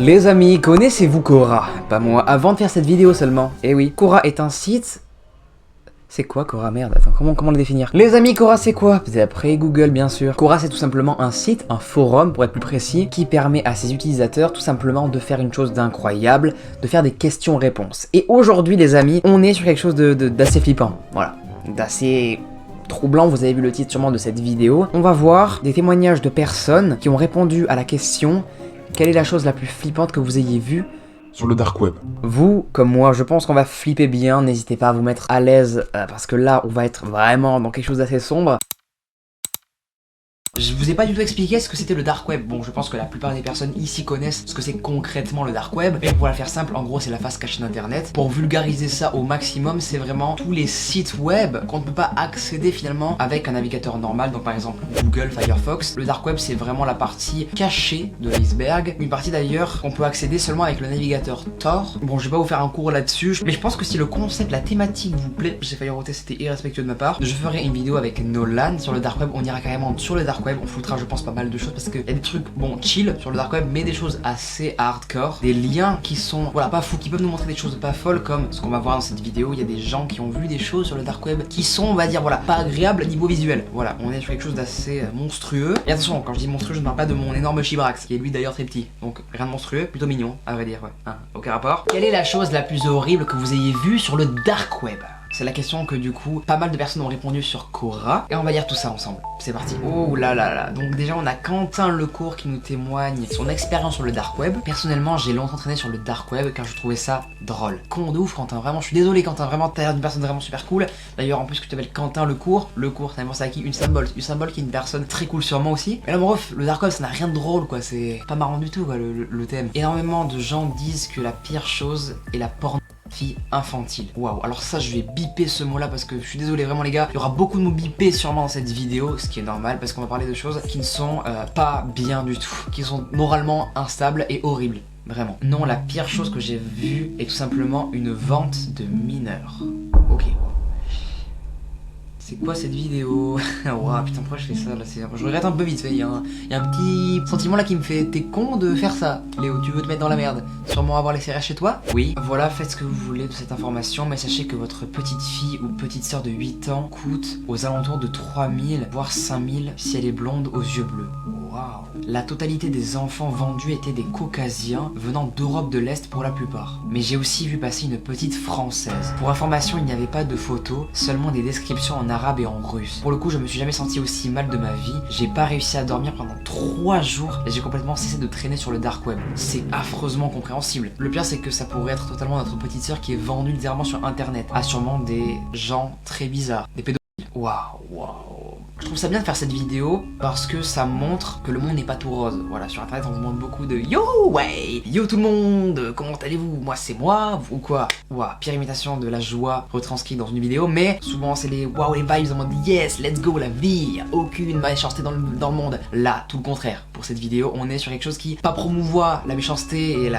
Les amis, connaissez-vous Quora? Pas moi, avant de faire cette vidéo seulement. Eh oui, Quora est un site... C'est quoi Quora? Merde, attends, comment le définir? Les amis, Quora c'est quoi? D'après Google bien sûr. Quora c'est tout simplement un site, un forum pour être plus précis, qui permet à ses utilisateurs tout simplement de faire une chose d'incroyable, de faire des questions-réponses. Et aujourd'hui les amis, on est sur quelque chose d'assez flippant, voilà, d'assez... troublant, vous avez vu le titre sûrement de cette vidéo. On va voir des témoignages de personnes qui ont répondu à la question: quelle est la chose la plus flippante que vous ayez vue sur le dark web? Vous, comme moi, je pense qu'on va flipper bien, n'hésitez pas à vous mettre à l'aise, parce que là, on va être vraiment dans quelque chose d'assez sombre. Je vous ai pas du tout expliqué ce que c'était le dark web. Bon, je pense que la plupart des personnes ici connaissent ce que c'est concrètement le dark web. Et pour la faire simple, en gros, c'est la face cachée d'internet. Pour vulgariser ça au maximum, c'est vraiment tous les sites web qu'on ne peut pas accéder finalement avec un navigateur normal. Donc par exemple Google, Firefox. Le dark web, c'est vraiment la partie cachée de l'iceberg. Une partie d'ailleurs qu'on peut accéder seulement avec le navigateur Tor. Bon, je vais pas vous faire un cours là-dessus, mais je pense que si le concept, la thématique vous plaît, j'ai failli roter, c'était irrespectueux de ma part. Je ferai une vidéo avec Nolan sur le dark web. On ira carrément sur le dark web. On foutra je pense pas mal de choses parce qu'il y a des trucs bon chill sur le dark web, mais des choses assez hardcore, des liens qui sont voilà pas fous, qui peuvent nous montrer des choses pas folles comme ce qu'on va voir dans cette vidéo. Il y a des gens qui ont vu des choses sur le dark web qui sont, on va dire, voilà, pas agréables niveau visuel. Voilà, on est sur quelque chose d'assez monstrueux. Et attention, quand je dis monstrueux, je ne parle pas de mon énorme Chibrax qui est lui d'ailleurs très petit, donc rien de monstrueux, plutôt mignon à vrai dire, ouais, hein, aucun rapport. Quelle est la chose la plus horrible que vous ayez vue sur le dark web? C'est la question que du coup pas mal de personnes ont répondu sur Quora. Et on va lire tout ça ensemble. C'est parti. Oh là là là. Donc déjà on a Quentin Lecourt qui nous témoigne son expérience sur le dark web. Personnellement j'ai longtemps traîné sur le dark web car je trouvais ça drôle. Con de ouf Quentin, vraiment je suis désolé Quentin, vraiment t'as l'air d'une personne vraiment super cool. D'ailleurs en plus que tu t'appelles Quentin Lecourt. Lecourt t'as pensé à qui? Une symbole qui est une personne très cool sûrement aussi. Mais là mon ref, le dark web ça n'a rien de drôle quoi, c'est pas marrant du tout quoi le thème. Énormément de gens disent que la pire chose est la porno infantile. Waouh, alors ça je vais biper ce mot là parce que je suis désolé vraiment les gars, il y aura beaucoup de mots bipés sûrement dans cette vidéo, ce qui est normal parce qu'on va parler de choses qui ne sont pas bien du tout, qui sont moralement instables et horribles, vraiment. Non, la pire chose que j'ai vue est tout simplement une vente de mineurs. Ok. C'est quoi cette vidéo? Waouh putain, pourquoi je fais ça là? Je regrette un peu vite fait, il y a un petit sentiment là qui me fait: t'es con de faire ça Léo, tu veux te mettre dans la merde? Sûrement avoir les CRH chez toi? Oui. Voilà, faites ce que vous voulez de cette information, mais sachez que votre petite fille ou petite sœur de 8 ans coûte aux alentours de 3000 voire 5000 si elle est blonde aux yeux bleus. Waouh. La totalité des enfants vendus étaient des caucasiens venant d'Europe de l'Est pour la plupart. Mais j'ai aussi vu passer une petite française. Pour information, il n'y avait pas de photos, seulement des descriptions en arabe et en russe. Pour le coup, je me suis jamais senti aussi mal de ma vie. J'ai pas réussi à dormir pendant 3 jours et j'ai complètement cessé de traîner sur le dark web. C'est affreusement compréhensible. Le pire, c'est que ça pourrait être totalement notre petite sœur qui est vendue littéralement sur internet à sûrement des gens très bizarres, des pédophiles. Waouh, waouh. Je trouve ça bien de faire cette vidéo parce que ça montre que le monde n'est pas tout rose. Voilà, sur internet on vous demande beaucoup de yo, ouais, yo tout le monde, comment allez-vous? Moi c'est moi, vous quoi? Waouh, pire imitation de la joie retranscrite dans une vidéo, mais souvent c'est les waouh, les vibes en mode yes, let's go, la vie, y a aucune méchanceté dans le monde. Là, tout le contraire. Pour cette vidéo, on est sur quelque chose qui pas promouvoit la méchanceté et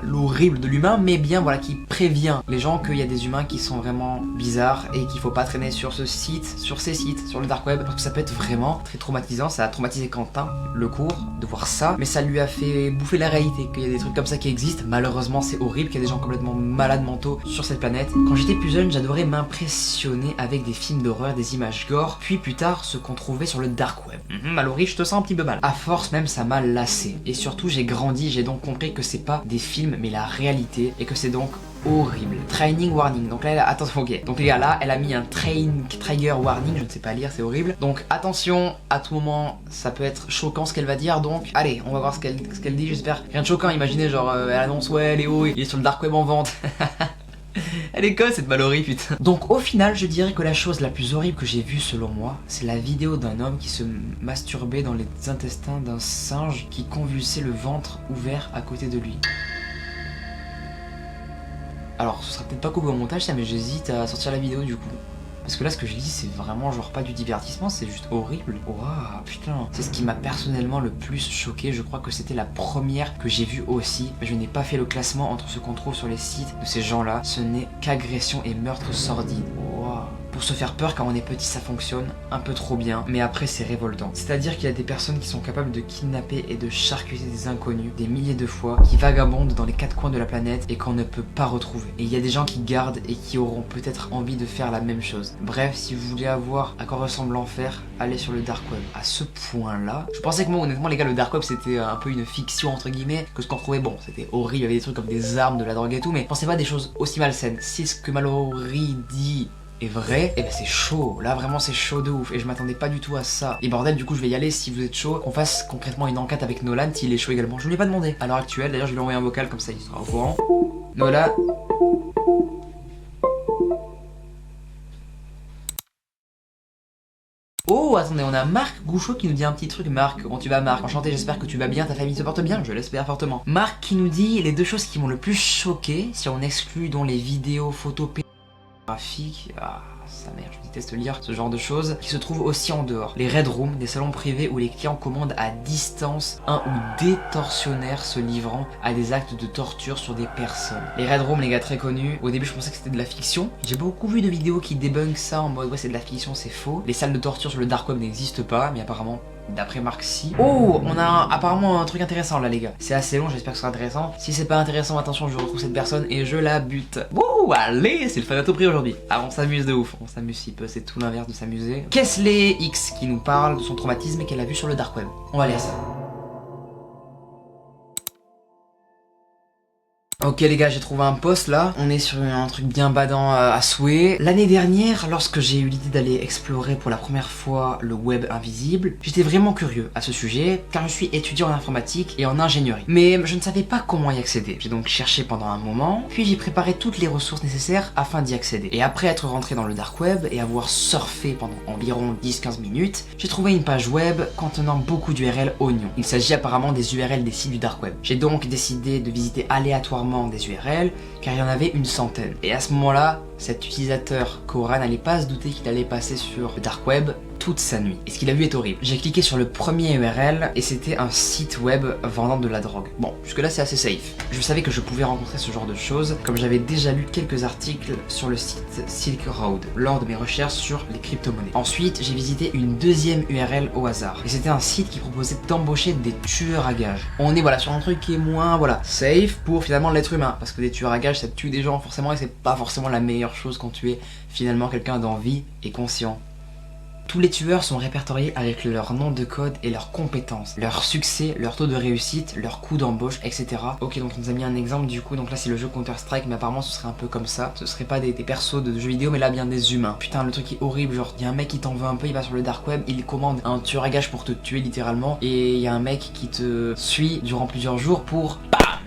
l'horrible de l'humain, mais bien voilà, qui prévient les gens qu'il y a des humains qui sont vraiment bizarres et qu'il faut pas traîner sur ce site, sur ces sites, sur le dark web, parce que ça peut être vraiment très traumatisant. Ça a traumatisé Quentin Lecourt de voir ça, mais ça lui a fait bouffer la réalité, qu'il y a des trucs comme ça qui existent. Malheureusement c'est horrible qu'il y a des gens complètement malades mentaux sur cette planète. Quand j'étais plus jeune, j'adorais m'impressionner avec des films d'horreur, des images gore, puis plus tard ce qu'on trouvait sur le dark web. Mallory, je te sens un petit peu mal. À force même ça m'a lassé, et surtout j'ai grandi, j'ai donc compris que c'est pas des films mais la réalité, et que c'est donc horrible. Training warning. Donc là, attention, ok. Donc les gars, là, elle a mis un trigger warning. Je ne sais pas lire, c'est horrible. Donc attention, à tout moment, ça peut être choquant ce qu'elle va dire. Donc allez, on va voir ce qu'elle dit. J'espère rien de choquant. Imaginez, genre, elle annonce ouais, Léo, il est sur le dark web en vente. Elle est conne cette Mallory, putain. Donc au final, je dirais que la chose la plus horrible que j'ai vue selon moi, c'est la vidéo d'un homme qui se masturbait dans les intestins d'un singe qui convulsait le ventre ouvert à côté de lui. Alors ce sera peut-être pas coupé au montage ça, mais j'hésite à sortir la vidéo du coup. Parce que là ce que je dis c'est vraiment genre pas du divertissement, c'est juste horrible. Waouh putain. C'est ce qui m'a personnellement le plus choqué. Je crois que c'était la première que j'ai vue aussi. Mais je n'ai pas fait le classement entre ce qu'on trouve sur les sites de ces gens là. Ce n'est qu'agression et meurtre sordide. Waouh. Pour se faire peur quand on est petit ça fonctionne un peu trop bien, mais après c'est révoltant. C'est-à-dire qu'il y a des personnes qui sont capables de kidnapper et de charcuter des inconnus des milliers de fois, qui vagabondent dans les quatre coins de la planète et qu'on ne peut pas retrouver. Et il y a des gens qui gardent et qui auront peut-être envie de faire la même chose. Bref, si vous voulez avoir à quoi ressemble l'enfer, allez sur le dark web. À ce point-là, je pensais que moi honnêtement les gars, le dark web c'était un peu une fiction entre guillemets, que ce qu'on trouvait bon, c'était horrible, il y avait des trucs comme des armes, de la drogue et tout, mais pensez pas à des choses aussi malsaines. Si ce que Mallory dit est vrai, et ben c'est chaud, là vraiment c'est chaud de ouf et je m'attendais pas du tout à ça. Et bordel, du coup je vais y aller si vous êtes chaud, qu'on fasse concrètement une enquête avec Nolan s'il est chaud également. Je lui ai pas demandé à l'heure actuelle, d'ailleurs je lui ai envoyé un vocal comme ça il sera au courant. Nolan. Oh attendez, on a Marc Gouchot qui nous dit un petit truc. Marc, comment tu vas Marc? Enchanté, j'espère que tu vas bien, ta famille se porte bien, je l'espère fortement. Marc qui nous dit les deux choses qui m'ont le plus choqué, si on exclut dont les vidéos, photos, graphique, sa mère, je déteste lire ce genre de choses, qui se trouvent aussi en dehors. Les red rooms, des salons privés où les clients commandent à distance un ou des tortionnaires se livrant à des actes de torture sur des personnes. Les red rooms, les gars, très connus. Au début, je pensais que c'était de la fiction. J'ai beaucoup vu de vidéos qui débunkent ça en mode ouais, c'est de la fiction, c'est faux. Les salles de torture sur le dark web n'existent pas, mais apparemment d'après Marc si. Oh, on a apparemment un truc intéressant là les gars. C'est assez long, j'espère que ce sera intéressant. Si c'est pas intéressant, attention, je retrouve cette personne et je la bute. Wouh, allez, c'est le fan à tout prix aujourd'hui. Ah, on s'amuse de ouf, on s'amuse si peu, c'est tout l'inverse de s'amuser. Kesley X qui nous parle de son traumatisme et qu'elle a vu sur le dark web. On va lire ça. Ok les gars, j'ai trouvé un post là, on est sur un truc bien badant à souhait. L'année dernière, lorsque j'ai eu l'idée d'aller explorer pour la première fois le web invisible, j'étais vraiment curieux à ce sujet car je suis étudiant en informatique et en ingénierie. Mais je ne savais pas comment y accéder. J'ai donc cherché pendant un moment, puis j'ai préparé toutes les ressources nécessaires afin d'y accéder. Et après être rentré dans le dark web et avoir surfé pendant environ 10-15 minutes, j'ai trouvé une page web contenant beaucoup d'URL oignons. Il s'agit apparemment des URL des sites du dark web. J'ai donc décidé de visiter aléatoirement des URL car il y en avait une centaine. Et à ce moment-là, cet utilisateur Koran n'allait pas se douter qu'il allait passer sur le dark web toute sa nuit. Et ce qu'il a vu est horrible. J'ai cliqué sur le premier URL et c'était un site web vendant de la drogue. Bon, jusque là c'est assez safe. Je savais que je pouvais rencontrer ce genre de choses comme j'avais déjà lu quelques articles sur le site Silk Road lors de mes recherches sur les crypto-monnaies. Ensuite, j'ai visité une deuxième URL au hasard. Et c'était un site qui proposait d'embaucher des tueurs à gages. On est voilà sur un truc qui est moins safe pour finalement l'être humain. Parce que des tueurs à gages ça tue des gens forcément et c'est pas forcément la meilleure chose quand tu es finalement quelqu'un d'envie et conscient. Tous les tueurs sont répertoriés avec leur nom de code et leurs compétences, leur succès, leur taux de réussite, leur coût d'embauche, etc. Ok, donc on nous a mis un exemple du coup, donc là c'est le jeu Counter-Strike, mais apparemment ce serait un peu comme ça. Ce serait pas des persos de jeux vidéo, mais là bien des humains. Putain, le truc est horrible, genre y a un mec qui t'en veut un peu, il va sur le dark web, il commande un tueur à gage pour te tuer littéralement, et y a un mec qui te suit durant plusieurs jours pour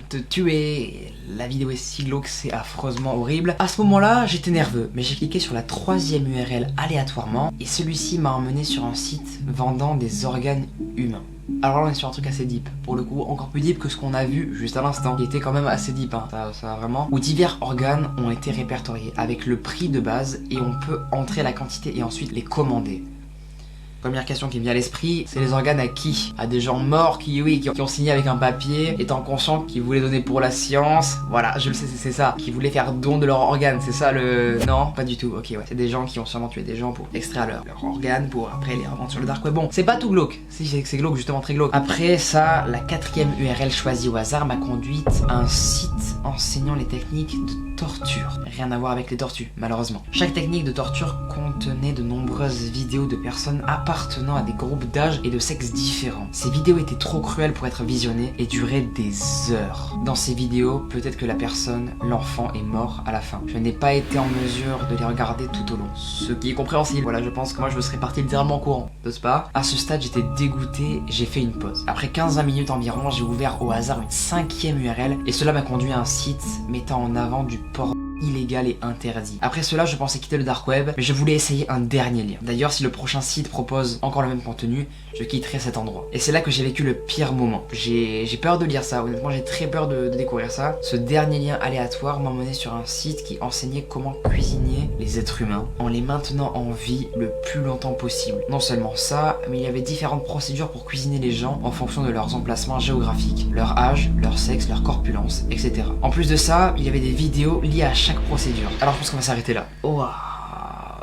te tuer. La vidéo est si glauque, c'est affreusement horrible. À ce moment-là, j'étais nerveux, mais j'ai cliqué sur la troisième URL aléatoirement et celui-ci m'a emmené sur un site vendant des organes humains. Alors là on est sur un truc assez deep, pour le coup encore plus deep que ce qu'on a vu juste à l'instant, qui était quand même assez deep, hein, ça vraiment, où divers organes ont été répertoriés avec le prix de base et on peut entrer la quantité et ensuite les commander. Première question qui me vient à l'esprit, c'est les organes à qui? À des gens morts qui ont signé avec un papier, étant conscients qu'ils voulaient donner pour la science. Voilà, je le sais, c'est ça. Qui voulaient faire don de leurs organes, c'est ça le... Non, pas du tout, ok ouais. C'est des gens qui ont sûrement tué des gens pour extraire leurs organes, pour après les revendre sur le dark web. Bon, c'est pas tout glauque. Si, c'est glauque, justement très glauque. Après ça, la quatrième URL choisie au hasard m'a conduite à un site enseignant les techniques de torture. Rien à voir avec les tortues, malheureusement. Chaque technique de torture contenait de nombreuses vidéos de personnes appartenant à des groupes d'âge et de sexe différents. Ces vidéos étaient trop cruelles pour être visionnées et duraient des heures. Dans ces vidéos, peut-être que la personne, l'enfant, est mort à la fin. Je n'ai pas été en mesure de les regarder tout au long. Ce qui est compréhensible. Voilà, je pense que moi je serais parti littéralement en courant, n'est-ce pas? À ce stade, j'étais dégoûté, j'ai fait une pause. Après 15-20 minutes environ, j'ai ouvert au hasard une cinquième URL et cela m'a conduit à un site mettant en avant du porno illégal et interdit. Après cela, je pensais quitter le dark web, mais je voulais essayer un dernier lien. D'ailleurs, si le prochain site propose encore le même contenu, je quitterai cet endroit. Et c'est là que j'ai vécu le pire moment. J'ai peur de lire ça, honnêtement j'ai très peur de découvrir ça. Ce dernier lien aléatoire m'a mené sur un site qui enseignait comment cuisiner les êtres humains en les maintenant en vie le plus longtemps possible. Non seulement ça, mais il y avait différentes procédures pour cuisiner les gens en fonction de leurs emplacements géographiques, leur âge, leur sexe, leur corpulence, etc. En plus de ça, il y avait des vidéos liées à chaque procédure. Alors je pense qu'on va s'arrêter là.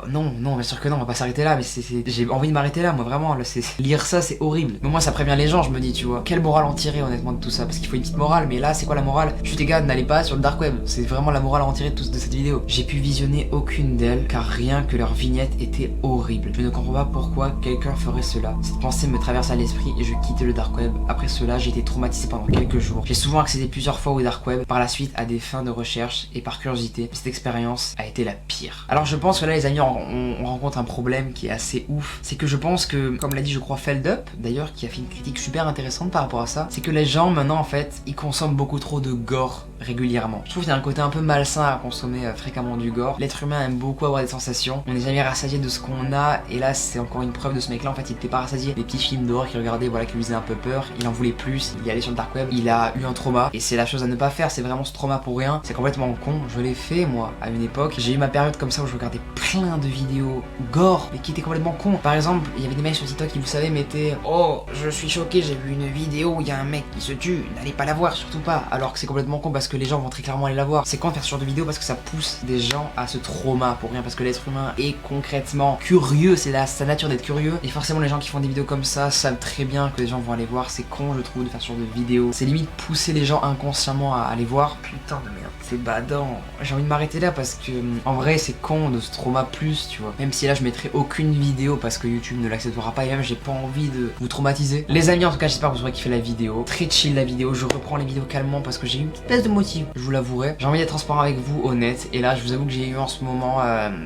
non, bien sûr que non, on va pas s'arrêter là, mais j'ai envie de m'arrêter là, moi vraiment, là, lire ça c'est horrible. Mais moi ça prévient les gens, je me dis, tu vois, quelle morale en tirer honnêtement de tout ça, parce qu'il faut une petite morale, mais là c'est quoi la morale? Juste les gars, n'allez pas sur le dark web, c'est vraiment la morale à en tirer de cette vidéo. J'ai pu visionner aucune d'elles, car rien que leur vignette était horrible. Je ne comprends pas pourquoi quelqu'un ferait cela. Cette pensée me traverse à l'esprit et je quitte le dark web. Après cela, j'ai été traumatisé pendant quelques jours. J'ai souvent accédé plusieurs fois au dark web, par la suite à des fins de recherche et par curiosité. Cette expérience a été la pire. Alors je pense que là les amis, on rencontre un problème qui est assez ouf. C'est que je pense que, comme l'a dit je crois Feldup, d'ailleurs qui a fait une critique super intéressante par rapport à ça, c'est que les gens maintenant en fait, ils consomment beaucoup trop de gore régulièrement. Je trouve qu'il y a un côté un peu malsain à consommer fréquemment du gore. L'être humain aime beaucoup avoir des sensations. On n'est jamais rassasié de ce qu'on a, et là c'est encore une preuve de ce mec là. En fait il était pas rassasié des petits films d'horreur qu'il regardait, voilà, qui lui faisaient un peu peur. Il en voulait plus, il est allé sur le dark web, il a eu un trauma, et c'est la chose à ne pas faire. C'est vraiment ce trauma pour rien, c'est complètement con. Je l'ai fait moi à une époque, j'ai eu ma période comme ça où je regardais plein de vidéos gore mais qui étaient complètement cons. Par exemple, il y avait des mecs sur TikTok qui, vous savez, mettaient "Oh, je suis choqué, j'ai vu une vidéo où il y a un mec qui se tue, n'allez pas la voir, surtout pas", alors que c'est complètement con parce que les gens vont très clairement aller la voir. C'est con de faire ce genre de vidéo parce que ça pousse des gens à ce trauma pour rien, parce que l'être humain est concrètement curieux, c'est sa nature d'être curieux, et forcément les gens qui font des vidéos comme ça savent très bien que les gens vont aller voir. C'est con, je trouve, de faire ce genre de vidéo. C'est limite pousser les gens inconsciemment à aller voir. Putain de merde, c'est badant. J'ai envie de m'arrêter là parce que en vrai c'est con de ce trauma plus, tu vois. Même si là je mettrai aucune vidéo parce que YouTube ne l'acceptera pas, et même j'ai pas envie de vous traumatiser. Les amis, en tout cas j'espère que vous aurez kiffé la vidéo. Très chill la vidéo, je reprends les vidéos calmement parce que j'ai une petite baisse de motif, je vous l'avouerai. J'ai envie d'être transparent avec vous, honnête, et là je vous avoue que j'ai eu en ce moment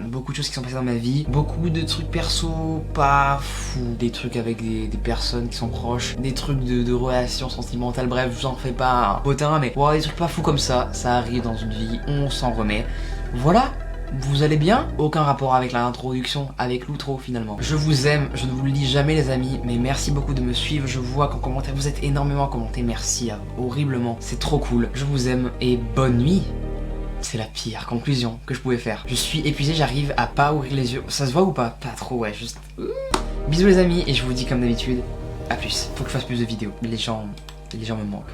beaucoup de choses qui sont passées dans ma vie. Beaucoup de trucs perso pas fou, des trucs avec des personnes qui sont proches, des trucs de relations sentimentales, bref, je vous en fais pas un potin, mais voilà, des trucs pas fous comme ça arrive dans une vie, on s'en remet. Voilà. Vous allez bien? Aucun rapport avec l'introduction, avec l'outro finalement. Je vous aime, je ne vous le dis jamais les amis, mais merci beaucoup de me suivre. Je vois qu'en commentaire, vous êtes énormément à commenter, merci horriblement, c'est trop cool. Je vous aime et bonne nuit. C'est la pire conclusion que je pouvais faire. Je suis épuisé, j'arrive à pas ouvrir les yeux. Ça se voit ou pas? Pas trop, ouais, juste... Bisous les amis, et je vous dis comme d'habitude, à plus. Faut que je fasse plus de vidéos, les gens me manquent.